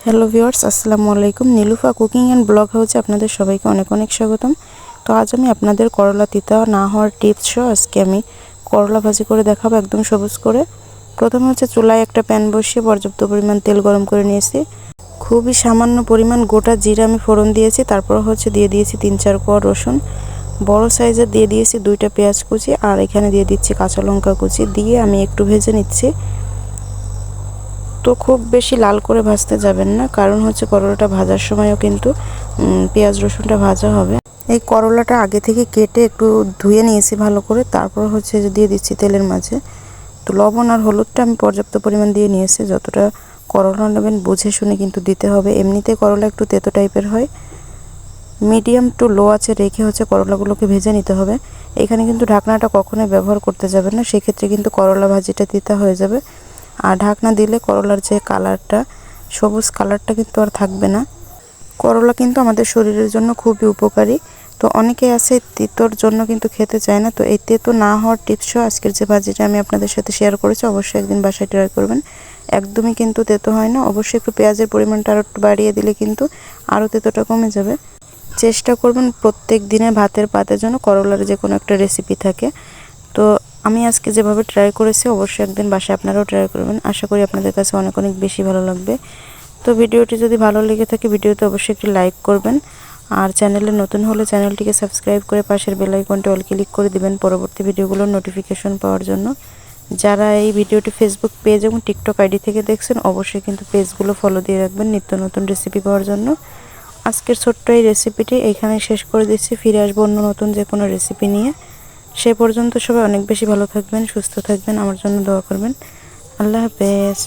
Hello viewers, আসসালামু আলাইকুম। Nilufa cooking and blog হাউসে আপনাদের সবাইকে অনেক অনেক স্বাগতম। তো আজ আমি আপনাদের করলা তিতা না হওয়ার টিপস সহ আজকে আমি করলা ভাজি করে দেখাবো, একদম সবুজ করে। প্রথমে চুলায় একটা প্যান বসিয়ে পর্যাপ্ত পরিমাণ তেল গরম করে নিয়েছি। খুবই সামান্য পরিমাণ গোটা জিরা আমি ফোড়ন দিয়েছি। তারপর দিয়ে দিয়েছি 3-4 কোয়া রসুন, বড় সাইজের দিয়ে দিয়েছি 2টা পেঁয়াজ কুচি, আর এখানে দিয়ে দিচ্ছি কাঁচা লঙ্কা কুচি। দিয়ে আমি একটু ভেজে নিচ্ছি। তো খুব বেশি লাল করে ভাজতে যাবেন না, কারণ করলাটা ভাজার সময়ও কিন্তু পেঁয়াজ রসুনটা ভাজা হবে। এই করলাটা আগে থেকে কেটে একটু ধুয়ে নিয়েছি ভালো করে। তারপর দিয়ে দিচ্ছি তেলের মাঝে। তো লবণ আর হলুদটা আমি পর্যাপ্ত পরিমাণ দিয়ে নিয়েছি। যতটা করলা নেবেন বুঝে শুনে কিন্তু দিতে হবে। এমনিতে করলা একটু তেতো টাইপের হয়। মিডিয়াম টু লো আঁচে রেখে করলাগুলোকে ভেজে নিতে হবে। এখানে কিন্তু ঢাকনাটা কখনোই ব্যবহার করতে যাবেন না, সেক্ষেত্রে কিন্তু করলা ভাজিটা তিতা হয়ে যাবে। আর ঢাকনা দিলে করলার যে কালারটা, সবুজ কালারটা কিন্তু আর থাকবে না। করলা কিন্তু আমাদের শরীরের জন্য খুবই উপকারী। তো অনেকেই আছে তিতোর জন্য কিন্তু খেতে চায় না। তো এই তেতো না হওয়ার টিপসও আজকের যে ভাজিটা আমি আপনাদের সাথে শেয়ার করেছি, অবশ্যই একদিন বাসায় ট্রাই করবেন। একদমই কিন্তু তেতো হয় না। অবশ্যই একটু পেঁয়াজের পরিমাণটা আরও একটু বাড়িয়ে দিলে কিন্তু আরও তেতোটা কমে যাবে। চেষ্টা করবেন প্রত্যেক দিনে ভাতের পাতের জন্য করলার যে কোনো একটা রেসিপি থাকে। তো আমি আজকে যেভাবে ট্রাই করেছি, অবশ্যই একদিন বাসায় আপনারাও ট্রাই করবেন। আশা করি আপনাদের কাছে অনেক অনেক বেশি ভালো লাগবে। তো ভিডিওটি যদি ভালো লেগে থাকে, ভিডিওতে অবশ্যই একটি লাইক করবেন। আর চ্যানেলে নতুন হলে চ্যানেলটিকে সাবস্ক্রাইব করে পাশের বেল আইকনটি অল ক্লিক করে দিবেন পরবর্তী ভিডিওগুলোর নোটিফিকেশন পাওয়ার জন্য। যারা এই ভিডিওটি ফেসবুক পেজ এবং টিকটক আইডি থেকে দেখছেন, অবশ্যই কিন্তু পেজগুলো ফলো দিয়ে রাখবেন নিত্য নতুন রেসিপি পাওয়ার জন্য। আজকের ছোট্ট এই রেসিপিটি এখানে শেষ করে দিচ্ছি। ফিরে আসবো অন্য নতুন যে কোনো রেসিপি নিয়ে। সে পর্যন্ত সবাই অনেক বেশি ভালো থাকবেন, সুস্থ থাকবেন, আমার জন্য দোয়া করবেন। আল্লাহ হাফেজ।